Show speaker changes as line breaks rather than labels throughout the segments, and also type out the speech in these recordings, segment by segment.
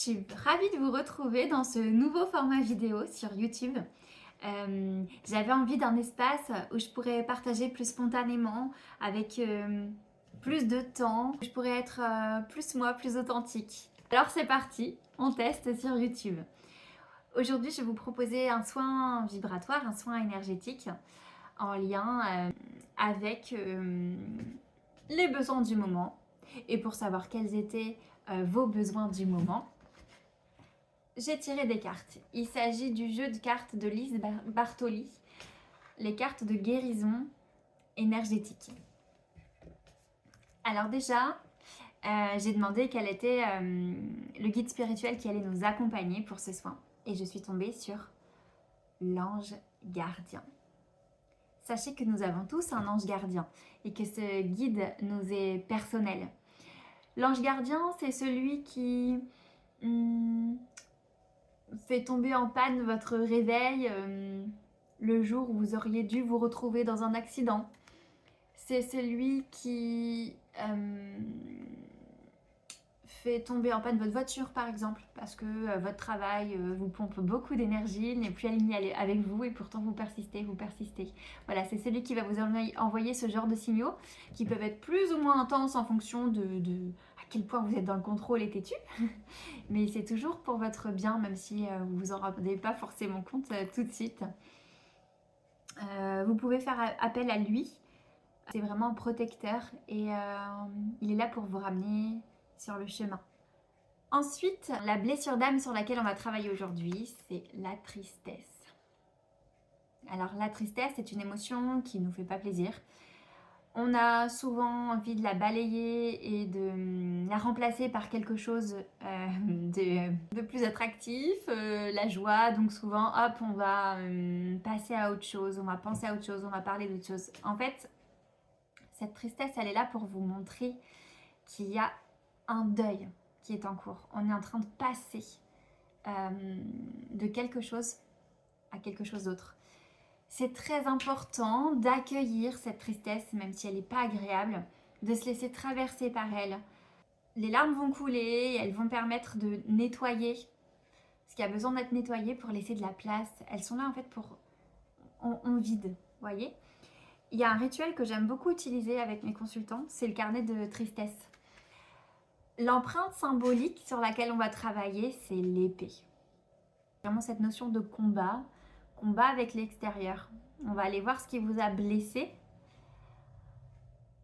suis ravie de vous retrouver dans ce nouveau format vidéo sur YouTube. J'avais envie d'un espace où je pourrais partager plus spontanément, avec plus de temps, où je pourrais être plus moi, plus authentique. Alors c'est parti, on teste sur YouTube. Aujourd'hui, je vais vous proposer un soin vibratoire, un soin énergétique en lien avec les besoins du moment. Et pour savoir quels étaient vos besoins du moment, j'ai tiré des cartes. Il s'agit du jeu de cartes de Lise Bartoli, les cartes de guérison énergétique. Alors déjà, j'ai demandé quel était le guide spirituel qui allait nous accompagner pour ce soin. Et je suis tombée sur l'ange gardien. Sachez que nous avons tous un ange gardien et que ce guide nous est personnel. L'ange gardien, c'est celui qui fait tomber en panne votre réveil le jour où vous auriez dû vous retrouver dans un accident. C'est celui qui fait tomber en panne votre voiture par exemple, parce que votre travail vous pompe beaucoup d'énergie, n'est plus aligné avec vous et pourtant vous persistez. Voilà, c'est celui qui va vous envoyer ce genre de signaux qui peuvent être plus ou moins intenses en fonction de à quel point vous êtes dans le contrôle et têtu. Mais c'est toujours pour votre bien, même si vous vous en rendez pas forcément compte tout de suite. Vous pouvez faire appel à lui. C'est vraiment un protecteur et il est là pour vous ramener sur le chemin. Ensuite, la blessure d'âme sur laquelle on va travailler aujourd'hui, c'est la tristesse. Alors la tristesse, c'est une émotion qui ne nous fait pas plaisir. On a souvent envie de la balayer et de la remplacer par quelque chose de plus attractif, la joie. Donc souvent, hop, on va passer à autre chose, on va penser à autre chose, on va parler d'autre chose. En fait, cette tristesse, elle est là pour vous montrer qu'il y a un deuil qui est en cours. On est en train de passer de quelque chose à quelque chose d'autre. C'est très important d'accueillir cette tristesse, même si elle n'est pas agréable, de se laisser traverser par elle. Les larmes vont couler, elles vont permettre de nettoyer ce qui a besoin d'être nettoyé pour laisser de la place. Elles sont là en fait pour... On vide, voyez. Il y a un rituel que j'aime beaucoup utiliser avec mes consultants, c'est le carnet de tristesse. L'empreinte symbolique sur laquelle on va travailler, c'est l'épée. Vraiment cette notion de combat avec l'extérieur. On va aller voir ce qui vous a blessé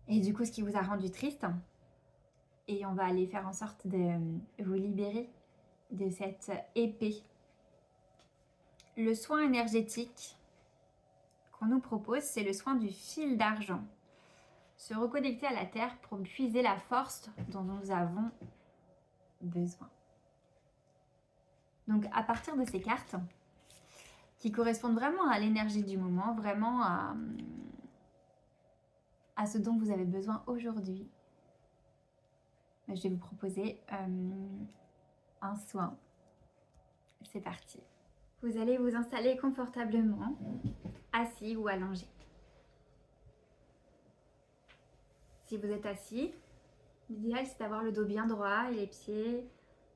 et du coup ce qui vous a rendu triste. Et on va aller faire en sorte de vous libérer de cette épée. Le soin énergétique qu'on nous propose, c'est le soin du fil d'argent. Se reconnecter à la terre pour puiser la force dont nous avons besoin. Donc à partir de ces cartes, qui correspondent vraiment à l'énergie du moment, vraiment à ce dont vous avez besoin aujourd'hui, je vais vous proposer un soin. C'est parti. Vous allez vous installer confortablement, assis ou allongé. Si vous êtes assis, l'idéal c'est d'avoir le dos bien droit et les pieds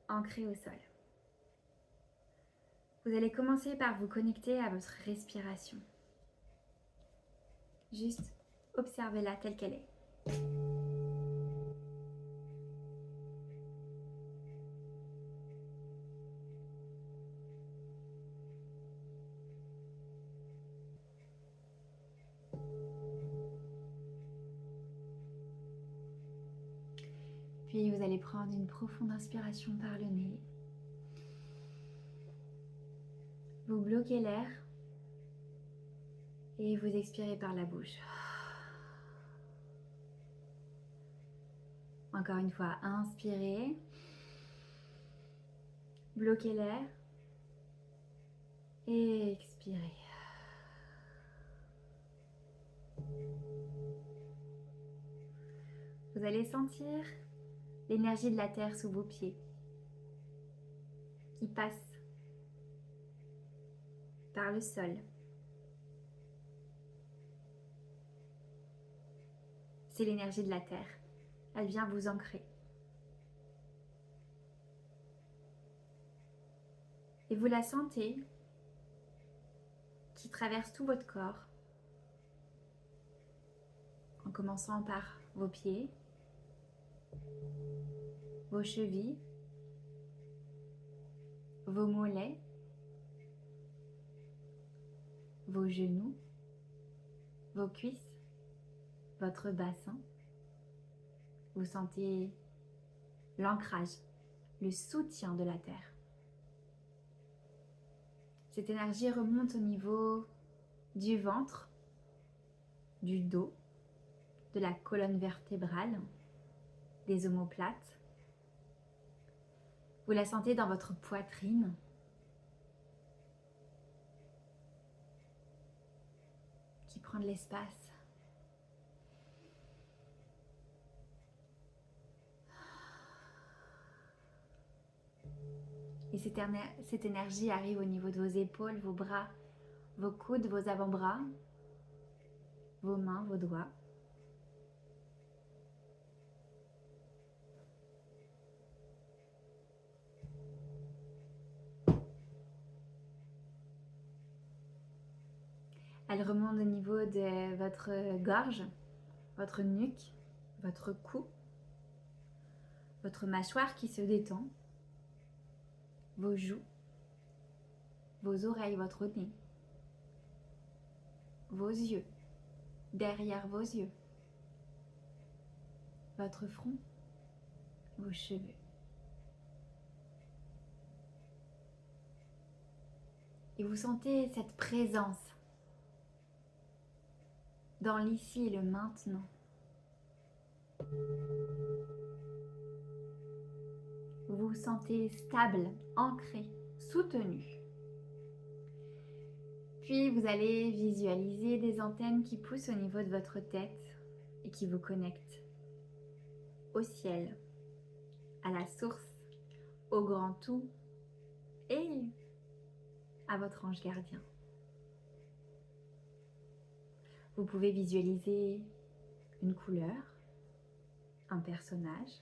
ancrés au sol. Vous allez commencer par vous connecter à votre respiration. Juste observez-la telle qu'elle est. Puis vous allez prendre une profonde inspiration par le nez. Vous bloquez l'air et vous expirez par la bouche. Encore une fois, inspirez. Bloquez l'air et expirez. Vous allez sentir l'énergie de la terre sous vos pieds qui passe par le sol. C'est l'énergie de la terre. Elle vient vous ancrer. Et vous la sentez qui traverse tout votre corps, en commençant par vos pieds, vos chevilles, vos mollets, vos genoux, vos cuisses, votre bassin. Vous sentez l'ancrage, le soutien de la terre. Cette énergie remonte au niveau du ventre, du dos, de la colonne vertébrale, des omoplates. Vous la sentez dans votre poitrine. Qui prend de l'espace. Et cette énergie arrive au niveau de vos épaules, vos bras, vos coudes, vos avant-bras, vos mains, vos doigts. Elle remonte au niveau de votre gorge, votre nuque, votre cou, votre mâchoire qui se détend, vos joues, vos oreilles, votre nez, vos yeux, derrière vos yeux, votre front, vos cheveux. Et vous sentez cette présence dans l'ici et le maintenant. Vous vous sentez stable, ancré, soutenu. Puis vous allez visualiser des antennes qui poussent au niveau de votre tête et qui vous connectent au ciel, à la source, au grand tout et à votre ange gardien. Vous pouvez visualiser une couleur, un personnage,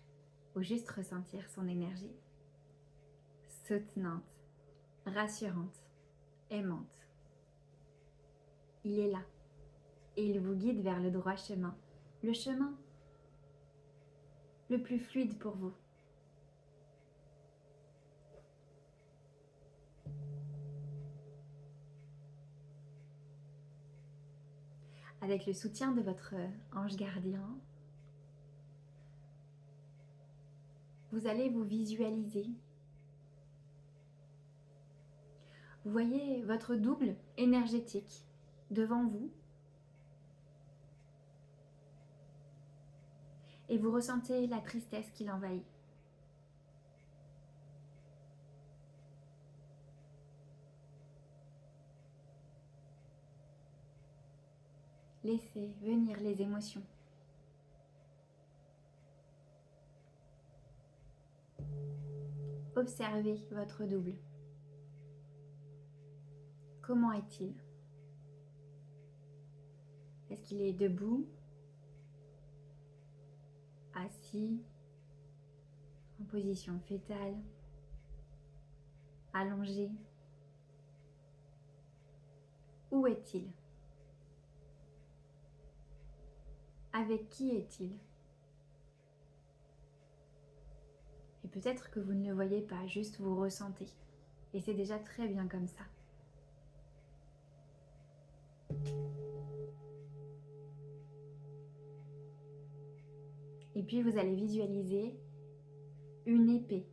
ou juste ressentir son énergie soutenante, rassurante, aimante. Il est là et il vous guide vers le droit chemin, le chemin le plus fluide pour vous. Avec le soutien de votre ange gardien, vous allez vous visualiser. Vous voyez votre double énergétique devant vous et vous ressentez la tristesse qui l'envahit. Laissez venir les émotions. Observez votre double. Comment est-il? Est-ce qu'il est debout, assis, en position fétale, allongé? Où est-il? Avec qui est-il? Et peut-être que vous ne le voyez pas, juste vous ressentez. Et c'est déjà très bien comme ça. Et puis vous allez visualiser une épée.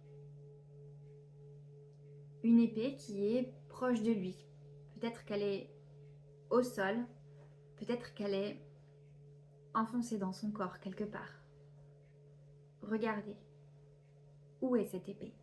Une épée qui est proche de lui. Peut-être qu'elle est au sol, peut-être qu'elle est enfoncée dans son corps quelque part. Regardez. Où est cette épée?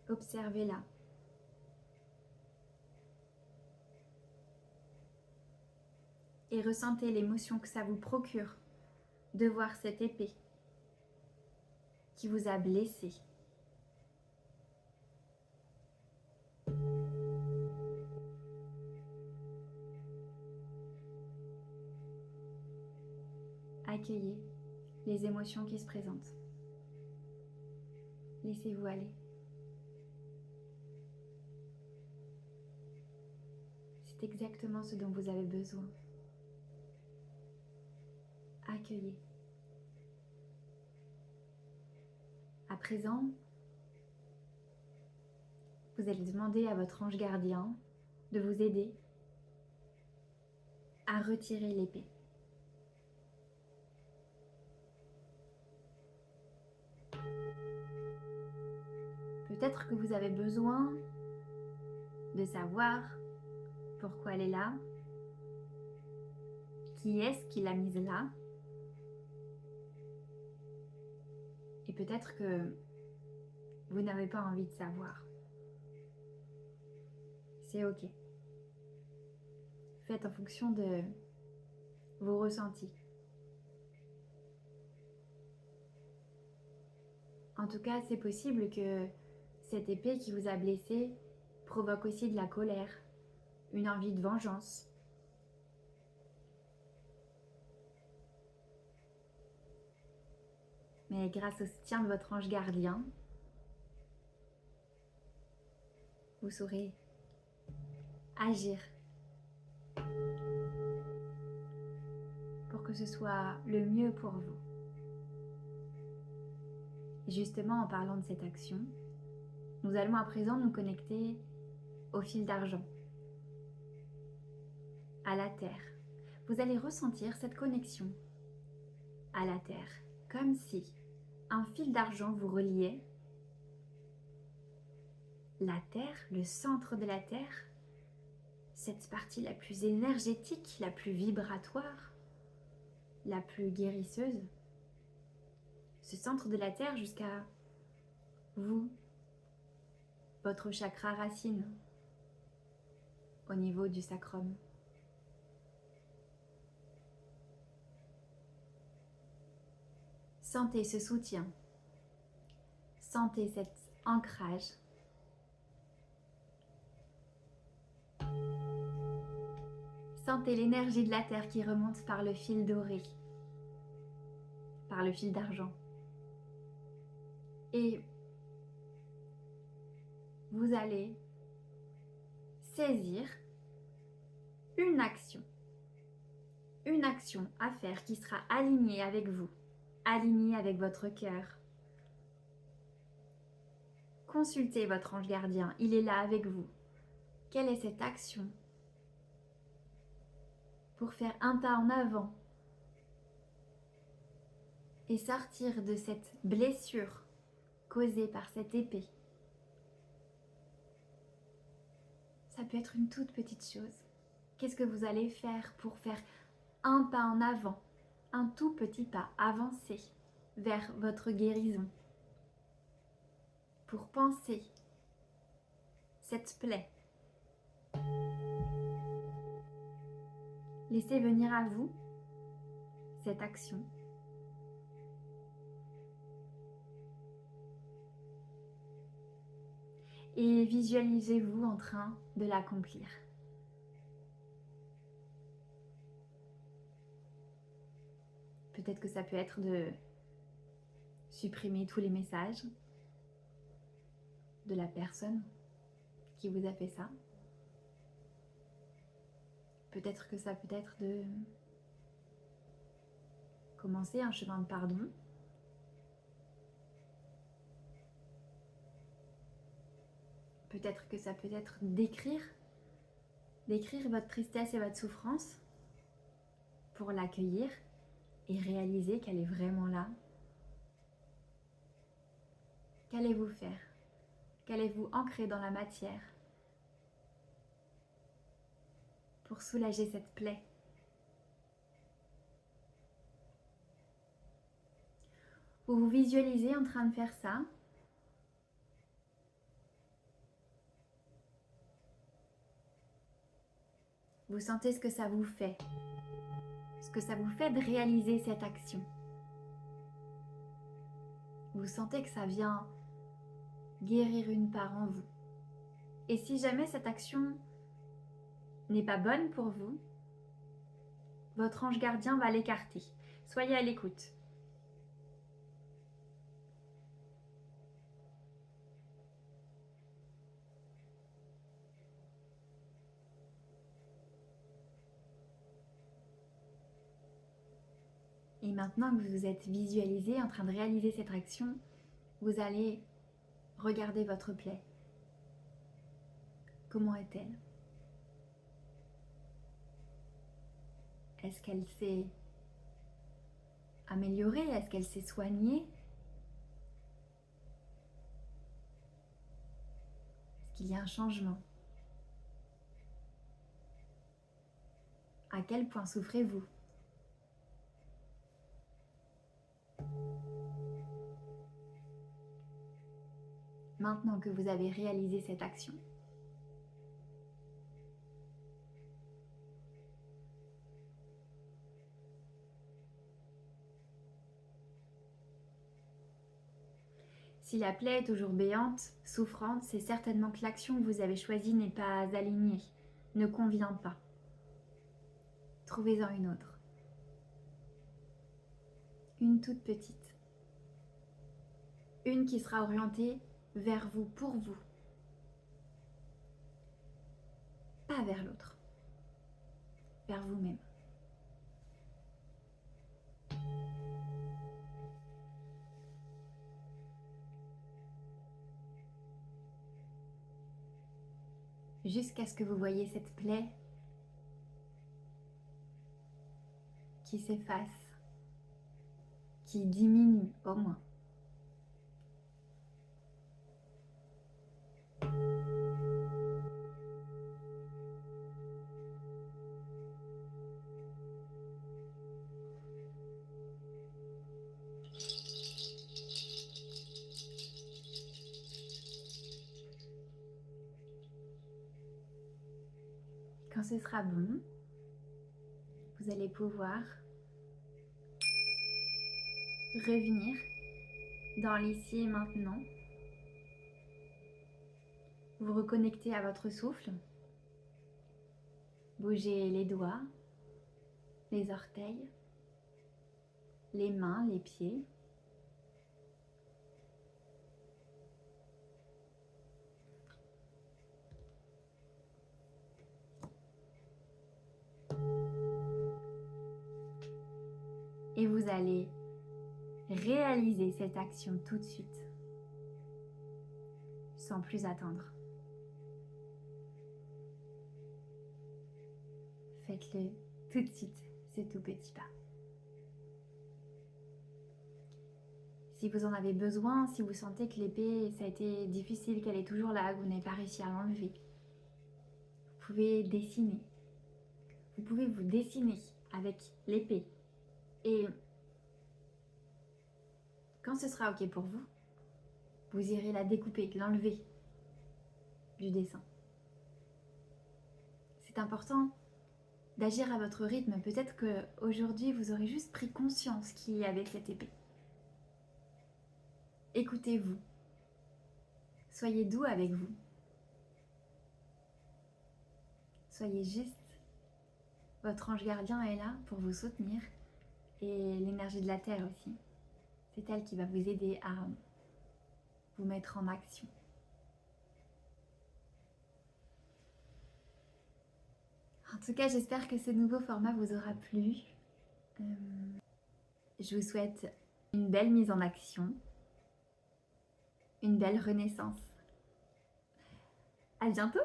Observez-la. Et ressentez l'émotion que ça vous procure de voir cette épée qui vous a blessé. Accueillez les émotions qui se présentent. Laissez-vous aller. C'est exactement ce dont vous avez besoin. Accueillez. À présent, vous allez demander à votre ange gardien de vous aider à retirer l'épée. Peut-être que vous avez besoin de savoir pourquoi elle est là, qui est-ce qui l'a mise là, et peut-être que vous n'avez pas envie de savoir. C'est ok. Faites en fonction de vos ressentis. En tout cas, c'est possible que cette épée qui vous a blessé provoque aussi de la colère, une envie de vengeance. Mais grâce au soutien de votre ange gardien, vous saurez agir pour que ce soit le mieux pour vous. Et justement, en parlant de cette action, nous allons à présent nous connecter au fil d'argent, à la terre. Vous allez ressentir cette connexion à la terre, comme si un fil d'argent vous reliait la terre, le centre de la terre, cette partie la plus énergétique, la plus vibratoire, la plus guérisseuse, ce centre de la terre jusqu'à vous, votre chakra racine, au niveau du sacrum. Sentez ce soutien, sentez cet ancrage. Sentez l'énergie de la terre qui remonte par le fil doré, par le fil d'argent. Et vous allez saisir une action à faire qui sera alignée avec vous, alignée avec votre cœur. Consultez votre ange gardien, il est là avec vous. Quelle est cette action pour faire un pas en avant et sortir de cette blessure causée par cette épée? Ça peut être une toute petite chose. Qu'est-ce que vous allez faire pour faire un pas en avant, un tout petit pas avancé vers votre guérison? Pour penser cette plaie. Laissez venir à vous cette action. Et visualisez-vous en train de l'accomplir. Peut-être que ça peut être de supprimer tous les messages de la personne qui vous a fait ça. Peut-être que ça peut être de commencer un chemin de pardon. Peut-être que ça peut être d'écrire votre tristesse et votre souffrance pour l'accueillir et réaliser qu'elle est vraiment là. Qu'allez-vous faire? Qu'allez-vous ancrer dans la matière pour soulager cette plaie? Vous vous visualisez en train de faire ça. Vous sentez ce que ça vous fait. Ce que ça vous fait de réaliser cette action. Vous sentez que ça vient guérir une part en vous. Et si jamais cette action n'est pas bonne pour vous, votre ange gardien va l'écarter. Soyez à l'écoute. Et maintenant que vous vous êtes visualisé en train de réaliser cette action, vous allez regarder votre plaie. Comment est-elle? Est-ce qu'elle s'est améliorée? Est-ce qu'elle s'est soignée? Est-ce qu'il y a un changement? À quel point souffrez-vous? Maintenant que vous avez réalisé cette action, si la plaie est toujours béante, souffrante, c'est certainement que l'action que vous avez choisie n'est pas alignée, ne convient pas. Trouvez-en une autre. Une toute petite. Une qui sera orientée vers vous, pour vous. Pas vers l'autre. Vers vous-même. Jusqu'à ce que vous voyez cette plaie qui s'efface, qui diminue au moins. Quand ce sera bon, vous allez pouvoir revenir dans l'ici et maintenant. Vous reconnectez à votre souffle. Bougez les doigts, les orteils, les mains, les pieds. Et vous allez réaliser cette action tout de suite, sans plus attendre. Faites-le tout de suite, ce tout petit pas. Si vous en avez besoin, si vous sentez que l'épée, ça a été difficile, qu'elle est toujours là, que vous n'avez pas réussi à l'enlever, vous pouvez dessiner. Vous pouvez vous dessiner avec l'épée. Et quand ce sera OK pour vous, vous irez la découper, l'enlever du dessin. C'est important d'agir à votre rythme. Peut-être qu'aujourd'hui, vous aurez juste pris conscience qu'il y avait cette épée. Écoutez-vous. Soyez doux avec vous. Soyez juste. Votre ange gardien est là pour vous soutenir. Et l'énergie de la terre aussi. C'est elle qui va vous aider à vous mettre en action. En tout cas, j'espère que ce nouveau format vous aura plu. Je vous souhaite une belle mise en action, une belle renaissance. À bientôt!